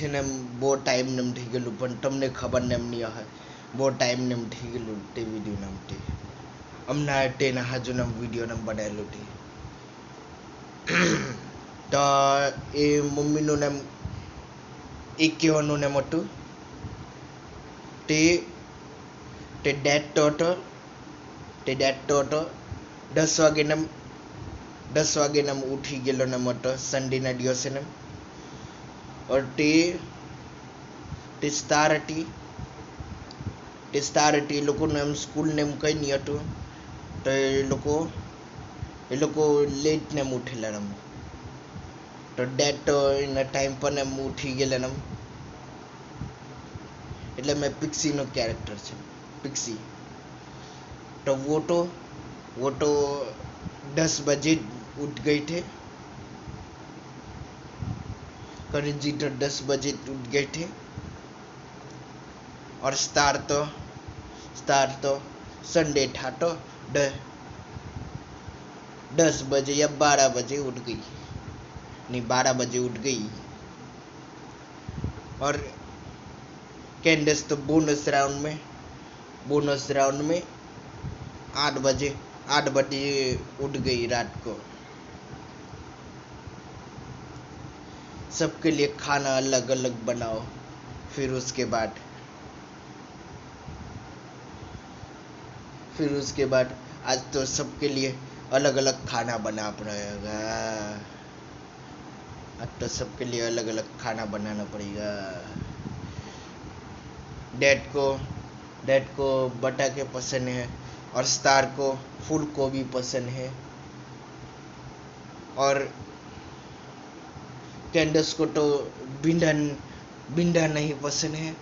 છે ને બહુ ટાઈમ નેમ થઈ ગયેલું પણ તમને ખબર નેમ નહીં હશે બહુ ટાઈમ નેમ થઈ ગયેલું તે વિડીયો નામ તે હમણાં તેના હાજુ નામ વિડીયો નામ બનાવેલું તે તો એ મમ્મીનું નામ એ કહેવાનું નામ હતું તે ડેડ તો હતો તે ડેડ તો હતો 10 વાગે નામ ઉઠી ગયેલો નામ હતો સન્ડેના દિવસે નામ और તે સ્ટાર હતી એ લોકોનું એમ સ્કૂલ નેમ કંઈ નહીં હતું તો એ લોકો લેટ નેમ ઉઠેલા એમ તો ડેડ તો એના ટાઈમ પર એમ ઉઠી ગયેલા એમ એટલે મેં પિક્સીનો કેરેક્ટર છે पिक्सी तो वो तो 10 बजे उठ गए थे करण जी तो 10 बजे उठ गए थे और स्टार तो संडे था तो 10 बजे या 12 बजे उठ गई नहीं 12 बजे उठ गई और कैंडस तो बोनस राउंड में 8 बजे उठ गई रात को सबके लिए खाना अलग अलग बनाओ फिर उसके बाद आज तो सबके लिए अलग अलग खाना बना पड़ेगा आज तो सबके लिए अलग अलग खाना बनाना पड़ेगा डैड को बटाके पसंद है और स्टार को फूल गोभी पसंद है और कैंडस को तो भिंडा नहीं पसंद है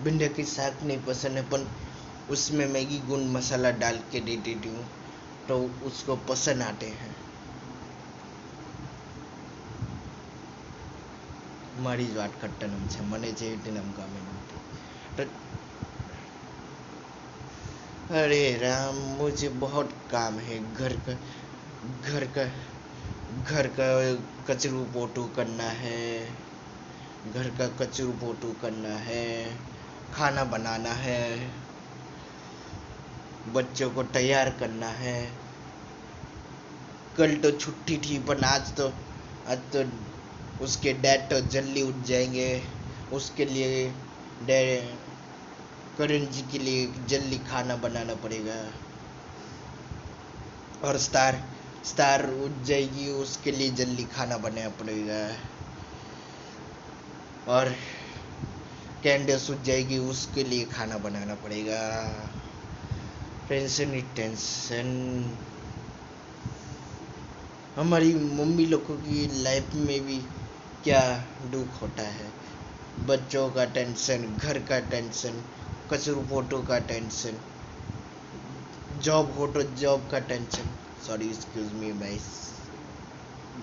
भिंडा की साग नहीं पसंद है पर उसमें मैगी गुण मसाला डाल के दे देती हूँ तो उसको पसंद आते हैं मारी ज वाट करता नाम है मने जे नाम गमे तो अरे राम मुझे बहुत काम है घर का कचरू पोटू करना है घर का कचरू पोटू करना है खाना बनाना है बच्चों को तैयार करना है कल तो छुट्टी थी पर आज तो उसके डैड तो जल्दी उठ जाएंगे उसके लिए करण जी के लिए जल्दी खाना बनाना पड़ेगा और स्टार उठ जाएगी उसके लिए जल्दी खाना बनाना पड़ेगा और कैंडस उठ जाएगी उसके लिए खाना बनाना पड़ेगा टेंशन ही टेंशन हमारी मम्मी लोगों की लाइफ में भी क्या दुख होता है बच्चों का टेंशन घर का टेंशन कचरू फोटो का टेंशन जॉब हो तो जॉब का tension sorry excuse me my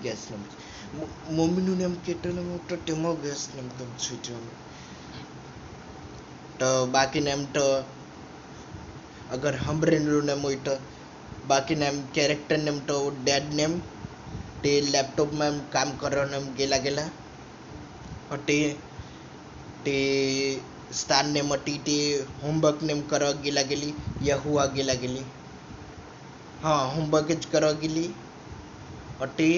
gas number मम्मीનું નામ કેટલું તો તેમાં ગેસ નામ તો છે તો બાકી નામ તો अगर હંભરેલું નામ હોય તો બાકી નામ કેરેક્ટર નામ તો ડેડ નામ તે લેપટોપમાં કામ કરવાનું નામ गेला તે स्टार ने मटी ते होमवर्क ने करवा गेली या हुआ गेली हाँ होमवर्क ज करवा गेली और ते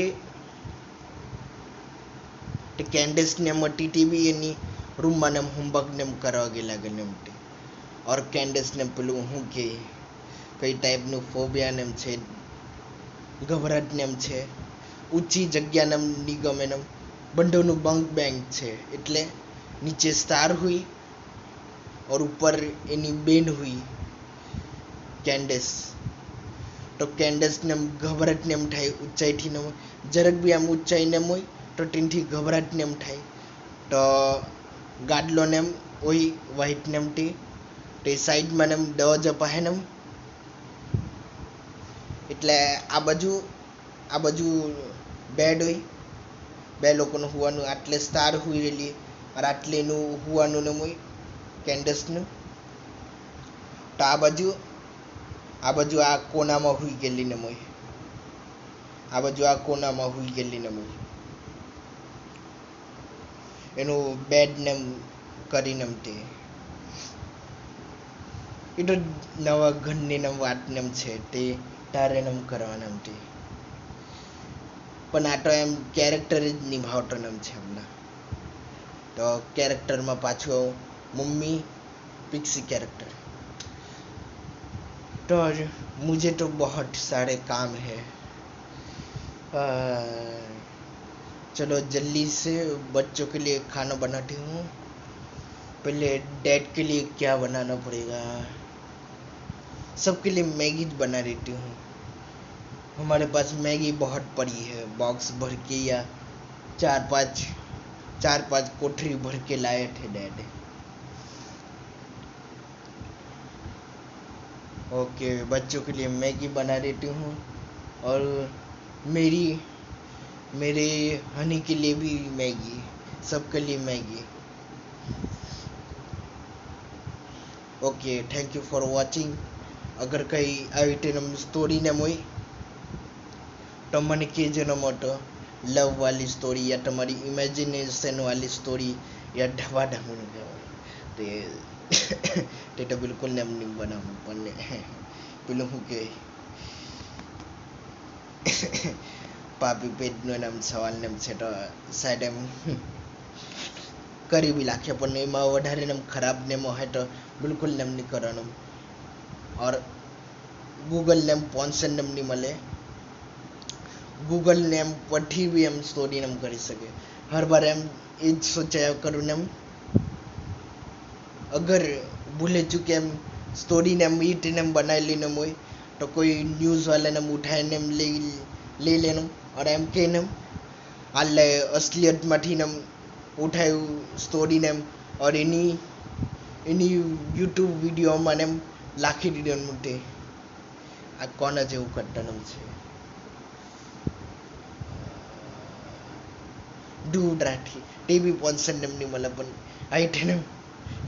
कैंडस ने मटी ते भी एनी रूम में होमवर्क ने करवा गेली और कैंडस ने पेलू हूँ के कई टाइप नु फोबिया नेम छे घबराट नेम छे ऊंची जग्या नेम नी गमे नेम बंडोनु बंक बैंक छे एटले नीचे स्टार हुई और ऊपर एनी बेन हुई कैंडस तो कैंडस ने घबराट नेम थाय ऊंचाई थी ने जरक भी आम ऊंचाई नेम होय तो तीनथी घबराट नेम थाय तो गाडलो नेम ओय व्हाइट नेम टी ते साइड में नेम दरवाजा पाहे नेम एटले आ बाजू बेड होय बे लोकोनु हुवानु आटले स्टार हुई रेली और आटलेनु हुवानु नेम होय कैंडस ने तो आ बाजू आ कोना में हुई गेली ने मोय आ बाजू आ कोना में हुई गेली ने मोय એનું બેડ નેમ કરીને તે એટલે નવા ઘરની નમ વાત નેમ છે તે તારે નમ કરવાના તે પણ આ તો એમ કેરેક્ટર જ નિભાવતો નમ છે હમણાં तो कैरेक्टर में पाछो मम्मी पिक्सी कैरेक्टर तो मुझे तो बहुत सारे काम है चलो जल्दी से बच्चों के लिए खाना बनाती हूँ पहले डैड के लिए क्या बनाना पड़ेगा सबके लिए मैगी बना देती हूँ हमारे पास मैगी बहुत पड़ी है बॉक्स भर के या चार पांच कोठरी भर के लाए थे डैड ओके बच्चों के लिए मैगी बना देती हूँ और मेरे हनी के लिए भी मैगी सबके लिए Maggi okay thank you for watching अगर कई આવી स्टोरी ने मोई तो मन कहेजो न मोटो लव वाली स्टोरी या तमारी इमेजिनेशन वाली स्टोरी या ढवाढम ते तो बिल्कुल नेम नहीं बनावू पण पेલું શું કે પાપી પેટનું નામ સવાલ નેમ છે તો સાઈડ એમ કરી બી લાખે પણ એમાં વધારે નેમ ખરાબ નેમ હોય તો बिल्कुल नेम नहीं करवानो और गूगल नेम पॉन्सन नेम नहीं મળે गूगल नेम परથી भी एम स्टोरी नेम કરી શકે हर बार एम એ જ સોચાયા કરું नेम अगर भूले चुके एम स्टोरी नेम ईट नेम बनाई नेम હોય तो कोई न्यूज़ वाला नेम उठाए नेम ले लेनो और एम के नेम आले असलियत माथी नेम उठायु स्टोरी नेम और एनी यूट्यूब वीडियो में नेम लाखी दीधो मुझे आ कोना जेवुं कट्टनम छे दूध राठी टीवी पॉन्सन नेम नहीं मला पण आई नेम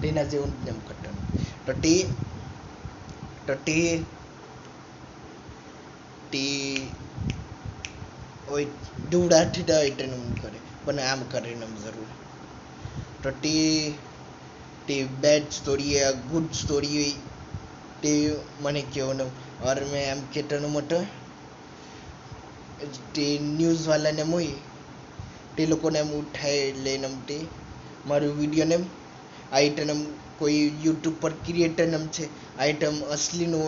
तेना जेवुं नेम कट्टन तो टी ओय दूध राठी तो आई नेम करे पण आम करे नेम जरूर तो टी बैड स्टोरी है गुड स्टोरी है ते मने क्यों न और मैं एम केटन मोटो ते न्यूज़ वाला ने मोई ते लोको ने उठाए ले नम ते मारू वीडियो ने आइटम कोई यूट्यूब पर क्रिएटर नम छे आइटम असली नो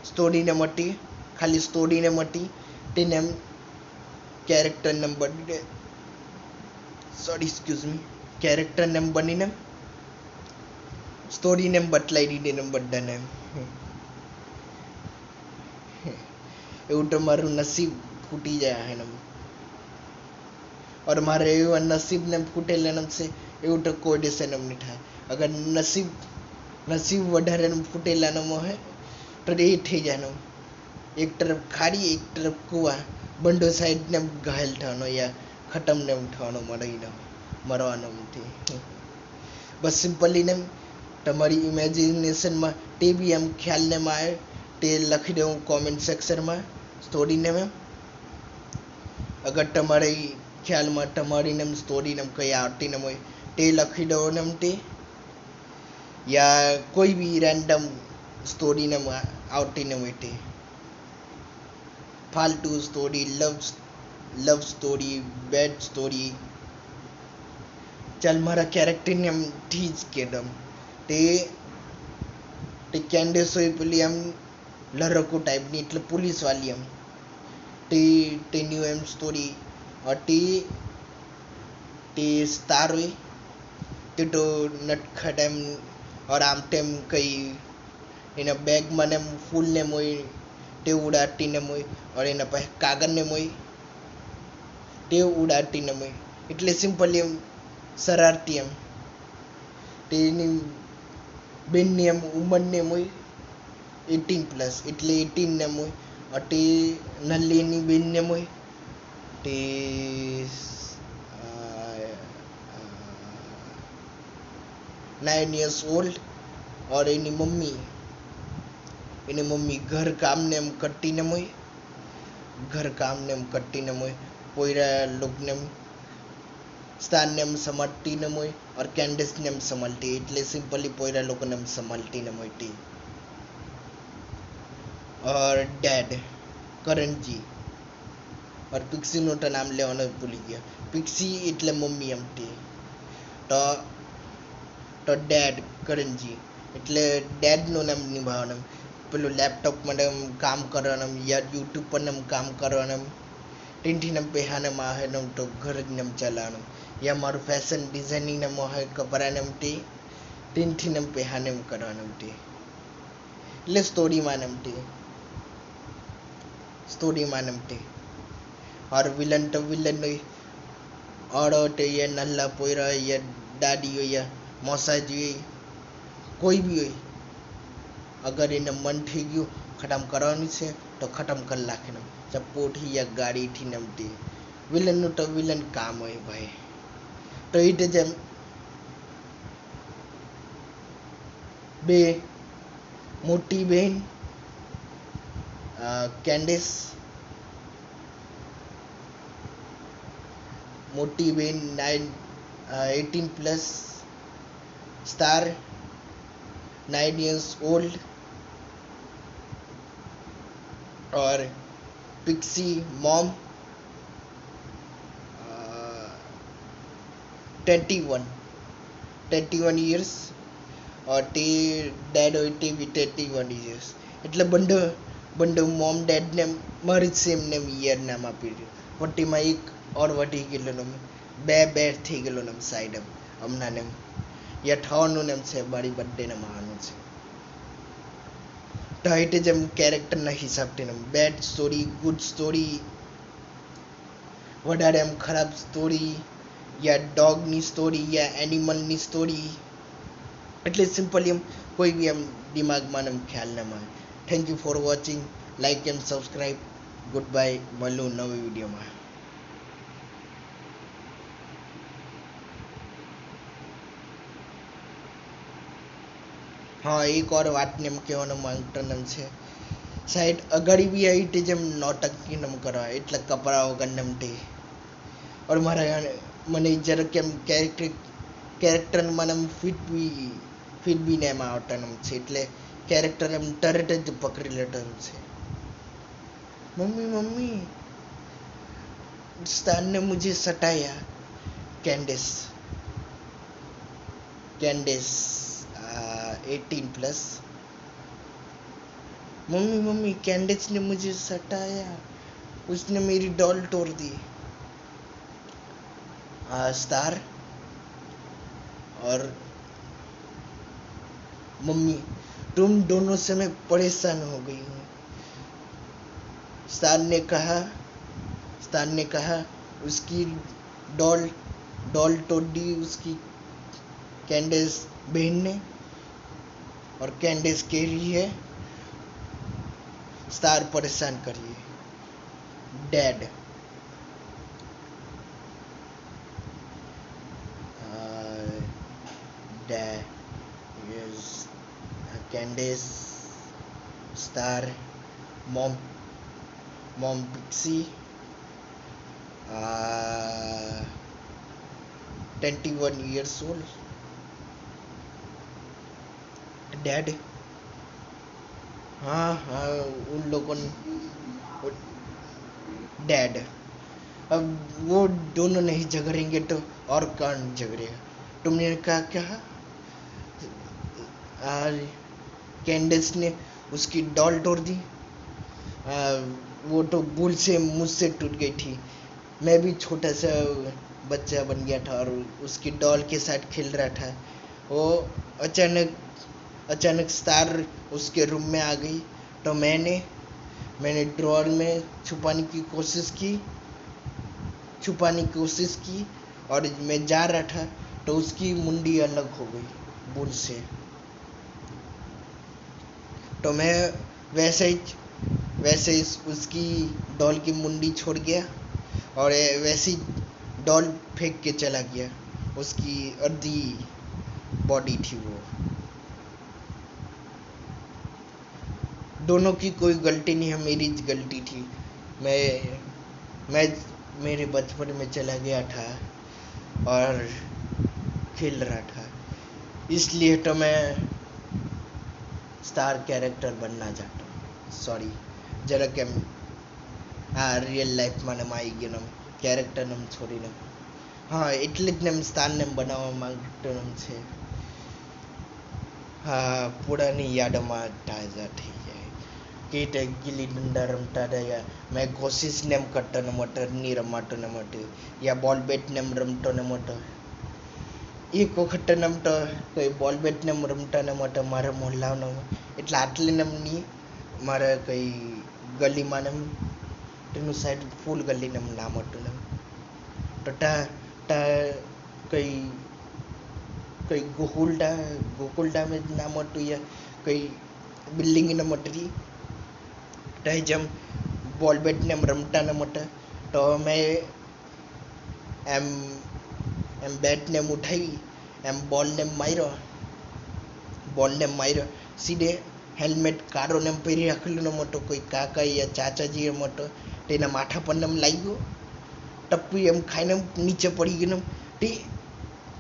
स्टोरी ने मटी खाली स्टोरी ने मटी ते name character number sorry excuse मी कैरेक्टर नेम बनी ने स्टोरी नेम बतलाई दीदी ने बड़ा नेम એવું તો મારું નસીબ ફૂટી જાય એમ और मारे एवं नसीब ने फूटेला नम से એવું તો કોઈ દિવસે નમ નહીં થાય अगर नसीब વધારે નમ ફૂટેલા નમ હોય તો એ થઈ જાય નમ एक तरफ खाड़ी एक तरफ कुआ बंडो साइड ने घायल થવાનો या खत्म ने થવાનો મરવાનો નથી बस सिंपली ने તમારી इमेजिनेशन में ते भी एम ख्याल ने में आए ते लखी दो कॉमेंट सेक्शन में स्टोरी ने में अगर तमारी ख्याल में तमारी नेम स्टोरी नेम कई आती नेम हो ते लखी दो नेम ते या कोई भी रैंडम स्टोरी नेम आती नेम हो ते फालतू story love story bad story चल मारा कैरेक्टर नेम ठीक के दम ते कैंडिस होई पेली एम लड़को टाइप नी એટલે पुलिस वाली एम ते न्यू एम स्टोरी और टी स्टार हुई ते तो नटखट एम और आम टेम कई इन बैग में नेम फूल ने मोई ते उड़ाती ने मोई और इन पे कागज ने मोई ते उड़ाती ने मोई એટલે સિમ્પલી એમ શરારતી એમ તેની બેનની એમ ઉંમરની મોઈ 18+ એટલે 18 ને મોઈ અટી નલ્લીની બેનને મોઈ તે 9 years old और એની મમ્મી ઘર કામ ને એમ કરતી ને મોઈ પોયરા લોક ને સ્ટાર નેમ સમલ્ટી ને મોય और कैंडिस નેમ સમલ્ટી એટલે સિમ્પલી પોયરા લોકો નેમ સમલ્ટી ને મોયટી और डैड करण जी और पिक्सी નું તો નામ લેવાનું ભૂલી ગયા पिक्सी એટલે મમ્મી એમટી તો તો ડેડ કરણજી એટલે ડેડનું નામ નિભાવવાનું પેલું લેપટોપ માટે કામ કરવાનું યા યુટ્યુબ પર કામ કરવાનું ટીનથી નમ પેહાને માહે નમ તો ઘર નમ ચલાવવાનું યા મારું ફેશન ડિઝાઇનિંગ નમ હોય કપડા નમટી ટીનથી નમ પેહાને કરવાનું ટી એટલે સ્ટોરીમાં નમટી और विलन तो विलन और ये नल्ला पोयरा या दादी हो या मौसाजी कोई भी हो अगर इन्हें मन थी गयो खत्म करवानी से तो खत्म कर लाखे नम चपोटी या गाड़ी थी नमती विलन तो विलन काम हो भाई तो इटे जम बे मोटी बहन कैंडिस मोटी बहन 18+ स्टार 9 years old और पिक्सी मॉम 21 years और टी डैड होती भी 21 years એટલે બંને મોમ ડેડ ને મારી સેમ નેમ યર નામ આપી દીધું વટીમાં એક और વટી ગયેલો નમ બે થઈ ગયેલો નમ સાઈડ હમણાં નેમ યા થવાનું નેમ છે મારી બર્થડે ને માનું છે તો હાઈટે જેમ કેરેક્ટરના હિસાબથી નમ બેડ સ્ટોરી ગુડ સ્ટોરી વધારે એમ ખરાબ સ્ટોરી યા ડોગની સ્ટોરી યા એનિમલની સ્ટોરી એટલે સિમ્પલી એમ કોઈ બી એમ દિમાગમાં એમ ખ્યાલ ન આવે thank you for watching like and subscribe good bye મળું નવી વિડીયોમાં हाँ एक और बात नेम कहेવાનો માંગતો નમ છે સાઈડ અગાડી બી આવી રીતે જેમ નોટંકી નમ કરવા એટલે કપડા વગર નમટી और મારા મને જરા કેમ કેરેક્ટર મને ફિટ બી નેમ આવતા નમ છે એટલે કેરેક્ટર એમ તરત જ પકડી લેતો છે मम्मी स्टार ने मुझे सताया कैंडिस 18+ मम्मी कैंडिस ने मुझे सताया उसने मेरी डॉल तोड़ दी स्टार और मम्मी तुम दोनों से मैं परेशान हो गई हूँ स्टार ने कहा उसकी डॉल तोड़ दी उसकी कैंडिस बहन ने और कैंडिस कह रही है स्टार परेशान करिए dad Candace star mom Pixie 21 years old dad हाँ उन लोगों ने डैड अब वो दोनों नहीं झगड़ेंगे तो और कौन झगड़ेगा तुमने कहा क्या कैंडिस ने उसकी डॉल तोड़ दी वो तो भूल से मुझसे टूट गई थी मैं भी छोटा सा बच्चा बन गया था और उसकी डॉल के साथ खेल रहा था वो अचानक स्टार उसके रूम में आ गई तो मैंने ड्रॉर में छुपाने की कोशिश की और मैं जा रहा था तो उसकी मुंडी अलग हो गई भूल से तो मैं वैसे ही उसकी डॉल की मुंडी छोड़ गया और वैसी डॉल फेंक के चला गया उसकी आधी बॉडी थी वो दोनों की कोई गलती नहीं है मेरी गलती थी मैं मेरे बचपन में चला गया था और खेल रहा था, इसलिए तो मैं स्टार कैरेक्टर बनना चाहता हूँ. सॉरी जरा કેમ આ રિયલ લાઈફમાં નમ આવી ગયો નમ કેરેક્ટર નમ છોડીને. હા એટલે જ ને સ્થાનને બનાવવા માંગતો છે. હા પુરાની યાદોમાં તાજા થઈ જાય કે તે ગીલી ડંડા રમતા રહ્યા. મેં કોશિશ ને એમ કરતો ને મોટો ની રમાતો ને મોટો યા બોલ બેટ ને એમ રમતો ને મોટો એક વખત નમતો કોઈ બોલ બેટ ને રમતા ને મોટો મારા મોહલ્લાનો એટલે આટલે નમની મારે કઈ ગલીમાં ને તેનું સાઈડ ફૂલ ગલી ને નામ હતું ને તો તા કઈ કઈ ગોકુલડા में નામ હતું યા કઈ બિલ્ડિંગ ને મટરી ત્યાં જેમ બોલ બેટ ને રમતા ને મોટા તો મેં એમ એમ બેટ ને ઉઠાવી એમ બોલને માર્યો સીધે હેલ્મેટ કારો ને પહેરી રાખેલું ને મોટો કોઈ કાકા યા ચાચાજી એ મોટો તેના માથા પર એમ લાગ્યો ટપ્પી એમ ખાઈને નીચે પડી ગયું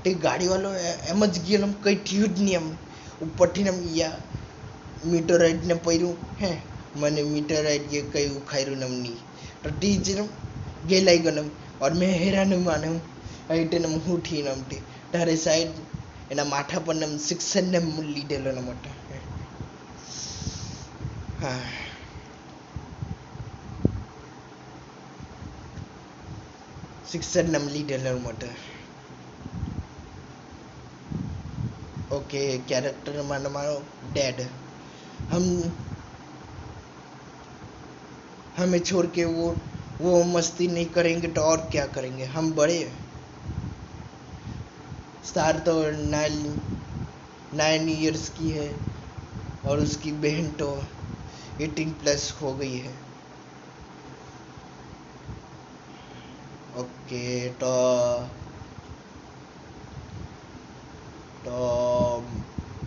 તે ગાડીવાળો એમ જ ગયો એમ કંઈ થયું જ નહીં એમ ઉપરથી એમ યા મીટરાઇટ ને પડ્યું હે મને મીટરાઇટ જે કંઈ ઉખાડ્યું એમ નહીં તો તે જ ગેલાઈ ગયો એમ और मैं हैरान माने అయితే હું થી નમતી તારે સાઈડ એના માથા પર એમ શિક્ષણ ને લીધેલો ને મોટા હા શિક્ષણ ને લીધેલો મોટા ओके कैरेक्टर मानो मानो डैड हमें छोड़ के वो मस्ती नहीं करेंगे तो और क्या करेंगे. हम बड़े स्टार तो 9 ईयर्स की है और उसकी बहन तो 18+ हो गई है. ओके तो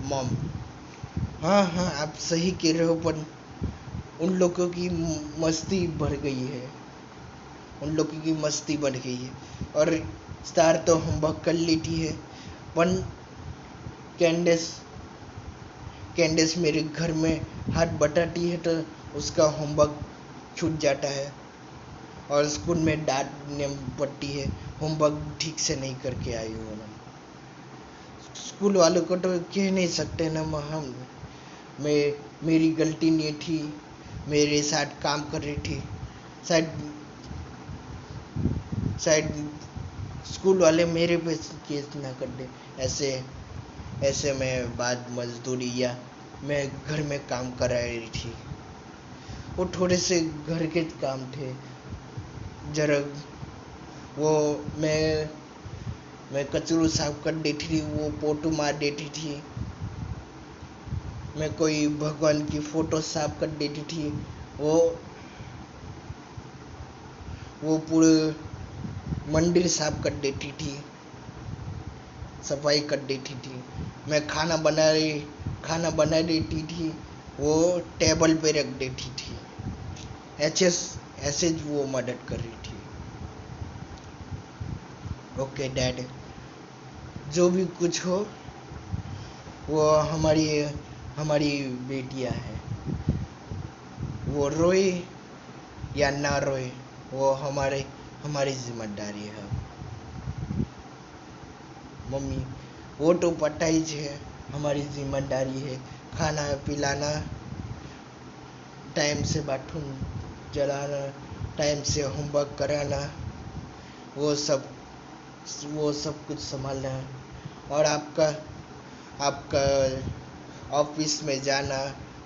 मॉम हाँ हाँ आप सही कह रहे हो पर उन लोगों की मस्ती बढ़ गई है और स्टार तो होमवर्क कर लेती है पर कैंडेस मेरे घर में हाथ बटाती है तो उसका होमवर्क छूट जाता है और स्कूल में डांटने पड़ती है होमवर्क ठीक से नहीं करके आई हूँ. स्कूल वालों को तो कह नहीं सकते ना हम मेरी गलती नहीं थी मेरे साथ काम कर रही थी शायद स्कूल वाले मेरे पे केस ना कर दे. ऐसे मैं बाद मजदूरी या मैं घर में काम करा रही थी वो थोड़े से घर के काम थे जरा वो मैं कचरू साफ कर देती थी वो पोटू मार देती थी मैं कोई भगवान की फोटो साफ कर देती थी वो पूरे मंदिर साफ कर देती थी सफाई कर देती थी. मैं खाना बना देती थी वो टेबल पे रख देती थी. ऐसे वो मदद कर रही थी. ओके डैड जो भी कुछ हो वो हमारी बेटियां हैं वो रोए या ना रोए वो हमारी जिम्मेदारी है. मम्मी वो तो पता ही है हमारी जिम्मेदारी है खाना पिलाना टाइम से बाथरूम चलाना टाइम से होमवर्क कराना वो सब कुछ संभालना और आपका ऑफिस में जाना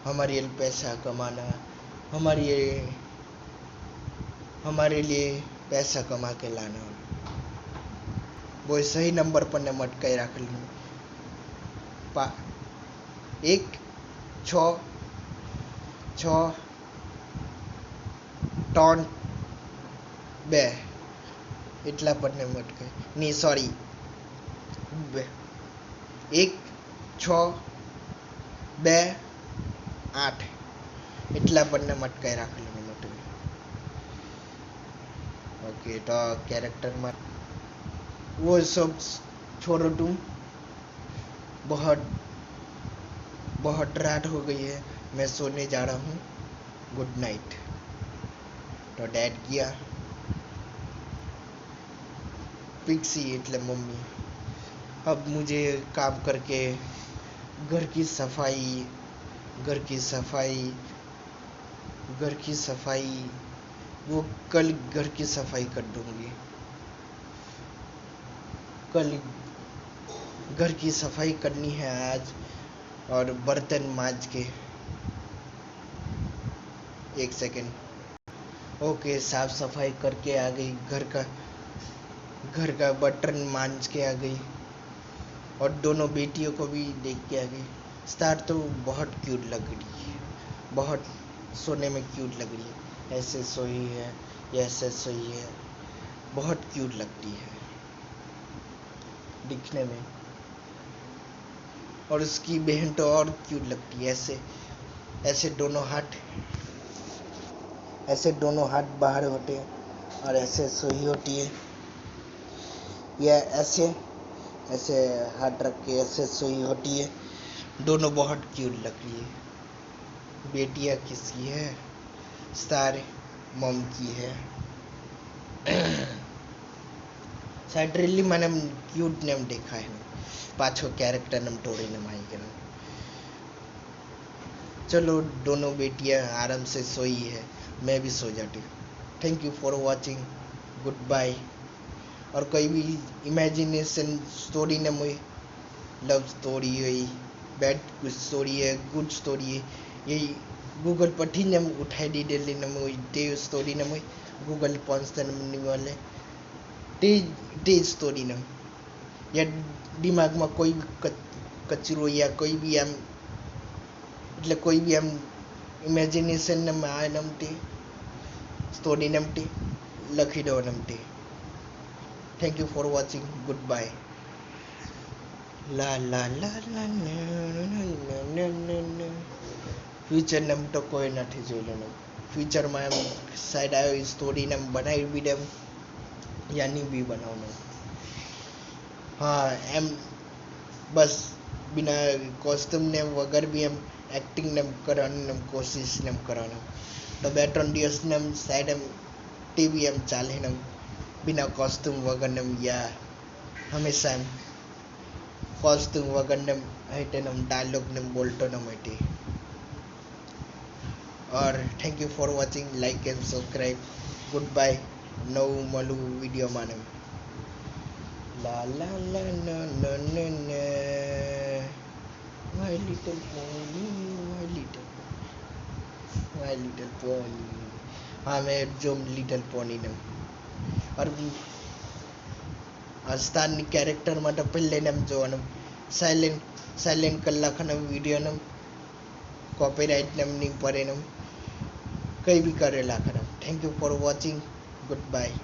हमारे लिए पैसा कमाना हमारे लिए पैसा कमा के लाना. वो सही नंबर पर ने मटकाई રાખેલું 1 6 6 3 2 એટલા પર ને મટકાઈ ની સોરી 1 6 2 8 એટલા પર ને મટકાઈ રાખેલું મોટું. ઓકે તો કેરેક્ટરમાં वो सब छोड़ो तुम, बहुत बहुत रात हो गई है, मैं सोने जा रहा हूँ, गुड नाइट। तो डैड किया पिक्सी એટલે मम्मी। अब मुझे काम करके घर की सफाई घर की सफाई घर की सफाई वो कल घर की सफाई कर दूंगी। कल घर की सफाई करनी है आज, और बर्तन मांज के। एक सेकेंड। ओके, साफ सफाई करके आ गई, घर का बर्तन मांज के आ गई, और दोनों बेटियों को भी देख के आ गई। स्टार तो बहुत क्यूट लग रही है, बहुत सोने में क्यूट लग रही है, ऐसे सोई है, ऐसे सोई है, बहुत क्यूट लगती है दिखने में। और उसकी बहन तो और क्यूट लगती है, ऐसे ऐसे दोनों हाथ बाहर होते हैं और ऐसे सोई होती है, या ऐसे ऐसे हाथ रख के ऐसे सोई होती है। दोनों बहुत क्यूट लग रही है। बेटियां किसकी है? स्टार मॉम की है। शायद रियली मैंने क्यूट नेम देखा है, पाछो कैरेक्टर नेम तोड़े नेम आई गया। चलो, दोनों बेटियां आराम से सोई है, मैं भी सो जाती हूँ। Thank you for watching, goodbye. और कोई भी इमेजिनेशन स्टोरी ने मुझे लव स्टोरी हुई, बैड स्टोरी है, गुड स्टोरी है, यही गूगल पर थी ने उठाई दी डेली ने मुझे ते स्टोरी ने मुझे गूगल पहुंचते ने वाले ते स्टोरी ने, या दिमाग में कोई भी कचरो या कोई भी आम એટલે કોઈ બી આમ ઇમેજિનેશન ને આ નમતી સ્ટોરી નમતી લખી દો નમતી. Thank you for watching, good bye. લા લા લા લા ફ્યુચર ને તો કોઈ નથી જોયેલું. ફ્યુચરમાં એમ સાઈડ આવ્યો સ્ટોરીને એમ બનાવી બી દેમ, યા નહીં બી બનાવવાનું. હા, એમ બસ बिना कॉस्ट्यूम ने वगैर भी हम एक्टिंग ने कराने कोशिश ने कराना, तो 2-3 દિવસ ने साइड हम टीवी हम चाले ने बिना कॉस्ट्यूम वगैर ने, या हमेशा कॉस्ट्यूम वगैर ने हटे ने डायलॉग ने बोलते न हटे. और thank you for watching, like and subscribe, good bye. नव मलू वीडियो माने. ला ला ला ना ना ना ना, my little pony, my little pony. हाँ, मैं जो लिटल पोनी ने और स्थान कैरेक्टर માટે પહેલે નામ જોવાનું, સાયલેન્ટ કલાકના વિડીયો ને કોપીરાઇટ નામ નહીં પડે ને કંઈ બી કરેલા ખરા. Thank you for watching, good by.